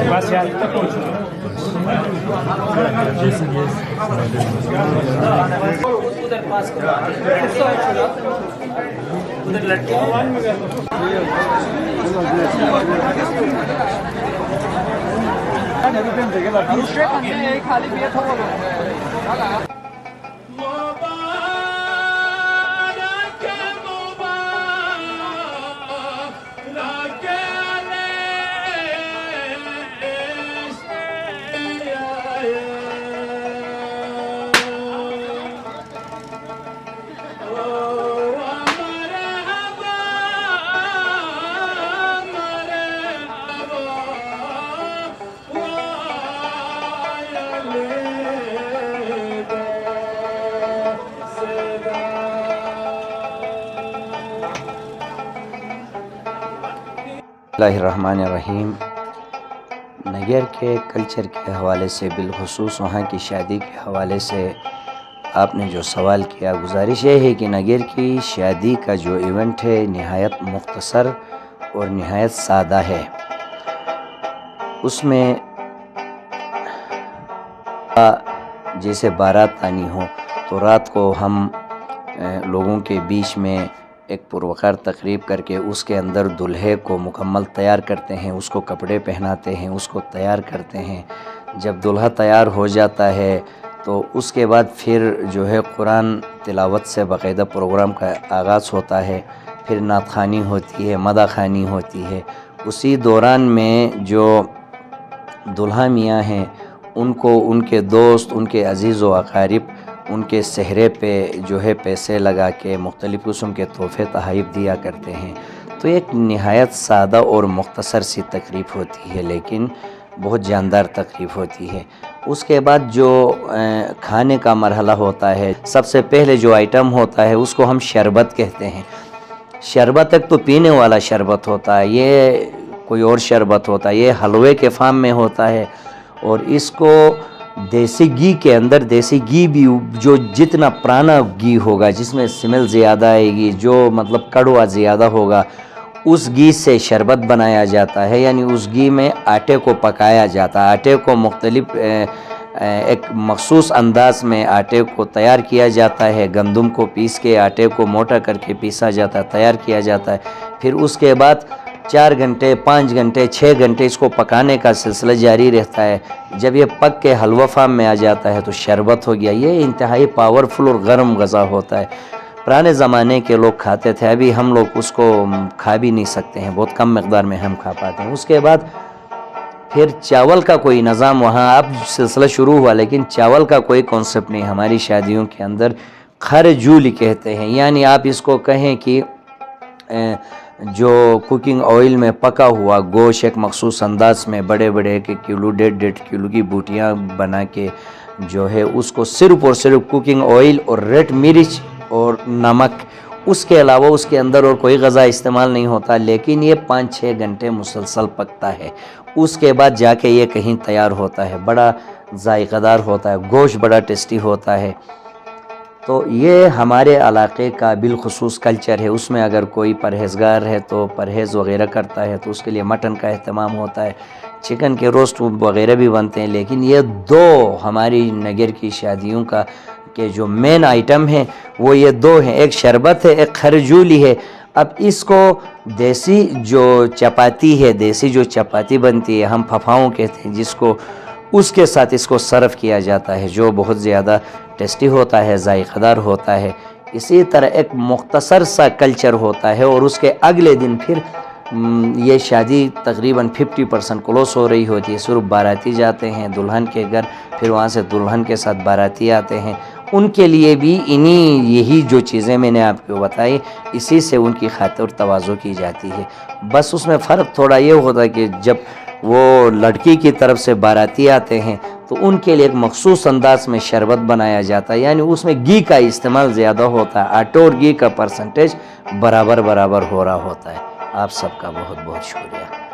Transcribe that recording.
بس یار ادھر پاس کرو ادھر لڑکے خالی پیٹ ہو اللہ الرحمن الرحیم۔ نگر کے کلچر کے حوالے سے، بالخصوص وہاں کی شادی کے حوالے سے آپ نے جو سوال کیا، گزارش یہ ہے کہ نگر کی شادی کا جو ایونٹ ہے نہایت مختصر اور نہایت سادہ ہے۔ اس میں جیسے بارات آنی ہو تو رات کو ہم لوگوں کے بیچ میں ایک پروقار تقریب کر کے اس کے اندر دلہے کو مکمل تیار کرتے ہیں، اس کو کپڑے پہناتے ہیں، اس کو تیار کرتے ہیں۔ جب دلہا تیار ہو جاتا ہے تو اس کے بعد پھر جو ہے قرآن تلاوت سے باقاعدہ پروگرام کا آغاز ہوتا ہے، پھر نعت خوانی ہوتی ہے، مدح خوانی ہوتی ہے۔ اسی دوران میں جو دلہا میاں ہیں ان کو ان کے دوست، ان کے عزیز و اقارب ان کے سہرے پہ جو ہے پیسے لگا کے مختلف قسم کے تحفے تحائف دیا کرتے ہیں۔ تو ایک نہایت سادہ اور مختصر سی تقریب ہوتی ہے، لیکن بہت جاندار تقریب ہوتی ہے۔ اس کے بعد جو کھانے کا مرحلہ ہوتا ہے، سب سے پہلے جو آئٹم ہوتا ہے اس کو ہم شربت کہتے ہیں۔ شربت ایک تو پینے والا شربت ہوتا ہے، یہ کوئی اور شربت ہوتا ہے، یہ حلوے کے فارم میں ہوتا ہے، اور اس کو دیسی گھی کے اندر، دیسی گھی بھی جو جتنا پرانا گھی ہوگا، جس میں سمیل زیادہ آئے گی، جو مطلب کڑوا زیادہ ہوگا، اس گھی سے شربت بنایا جاتا ہے۔ یعنی اس گھی میں آٹے کو پکایا جاتا ہے، آٹے کو مختلف ایک مخصوص انداز میں آٹے کو تیار کیا جاتا ہے، گندم کو پیس کے آٹے کو موٹا کر کے پیسا جاتا ہے، تیار کیا جاتا ہے۔ پھر اس کے بعد 4 گھنٹے، 5 گھنٹے، 6 گھنٹے اس کو پکانے کا سلسلہ جاری رہتا ہے۔ جب یہ پک کے حلوہ فارم میں آ جاتا ہے تو شربت ہو گیا۔ یہ انتہائی پاورفل اور گرم غذا ہوتا ہے، پرانے زمانے کے لوگ کھاتے تھے، ابھی ہم لوگ اس کو کھا بھی نہیں سکتے ہیں، بہت کم مقدار میں ہم کھا پاتے ہیں۔ اس کے بعد پھر چاول کا کوئی نظام وہاں اب سلسلہ شروع ہوا، لیکن چاول کا کوئی کانسیپٹ نہیں ہماری شادیوں کے اندر۔ خرجولی کہتے ہیں، یعنی آپ اس کو کہیں کہ جو کوکنگ آئل میں پکا ہوا گوشت ایک مخصوص انداز میں بڑے بڑے 1 کلو 1.5 کلو کی بوٹیاں بنا کے جو ہے اس کو صرف اور صرف کوکنگ آئل اور ریڈ مرچ اور نمک، اس کے علاوہ اس کے اندر اور کوئی غذا استعمال نہیں ہوتا، لیکن یہ 5-6 گھنٹے مسلسل پکتا ہے۔ اس کے بعد جا کے یہ کہیں تیار ہوتا ہے، بڑا ذائقہ دار ہوتا ہے، گوشت بڑا ٹیسٹی ہوتا ہے۔ تو یہ ہمارے علاقے کا بالخصوص کلچر ہے۔ اس میں اگر کوئی پرہیزگار ہے تو پرہیز وغیرہ کرتا ہے تو اس کے لیے مٹن کا اہتمام ہوتا ہے، چکن کے روسٹ وغیرہ بھی بنتے ہیں، لیکن یہ 2 ہماری نگر کی شادیوں کا کہ جو مین آئٹم ہیں وہ یہ 2 ہیں، ایک شربت ہے، ایک خرجولی ہے۔ اب اس کو دیسی جو چپاتی ہے، دیسی جو چپاتی بنتی ہے، ہم پھپھاؤں کہتے ہیں جس کو، اس کے ساتھ اس کو سرو کیا جاتا ہے، جو بہت زیادہ ٹیسٹی ہوتا ہے، ذائقہ دار ہوتا ہے۔ اسی طرح ایک مختصر سا کلچر ہوتا ہے، اور اس کے اگلے دن پھر یہ شادی تقریباً 50% کلوز ہو رہی ہوتی ہے، صرف باراتی جاتے ہیں دلہن کے گھر، پھر وہاں سے دلہن کے ساتھ باراتی آتے ہیں۔ ان کے لیے بھی یہی جو چیزیں میں نے آپ کو بتائی، اسی سے ان کی خاطر تواضع کی جاتی ہے۔ بس اس میں فرق تھوڑا یہ ہوتا ہے کہ جب وہ لڑکی کی طرف سے باراتی آتے ہیں تو ان کے لیے ایک مخصوص انداز میں شربت بنایا جاتا ہے، یعنی اس میں گھی کا استعمال زیادہ ہوتا ہے، آٹے اور گھی کا پرسنٹیج برابر ہو رہا ہوتا ہے۔ آپ سب کا بہت بہت شکریہ۔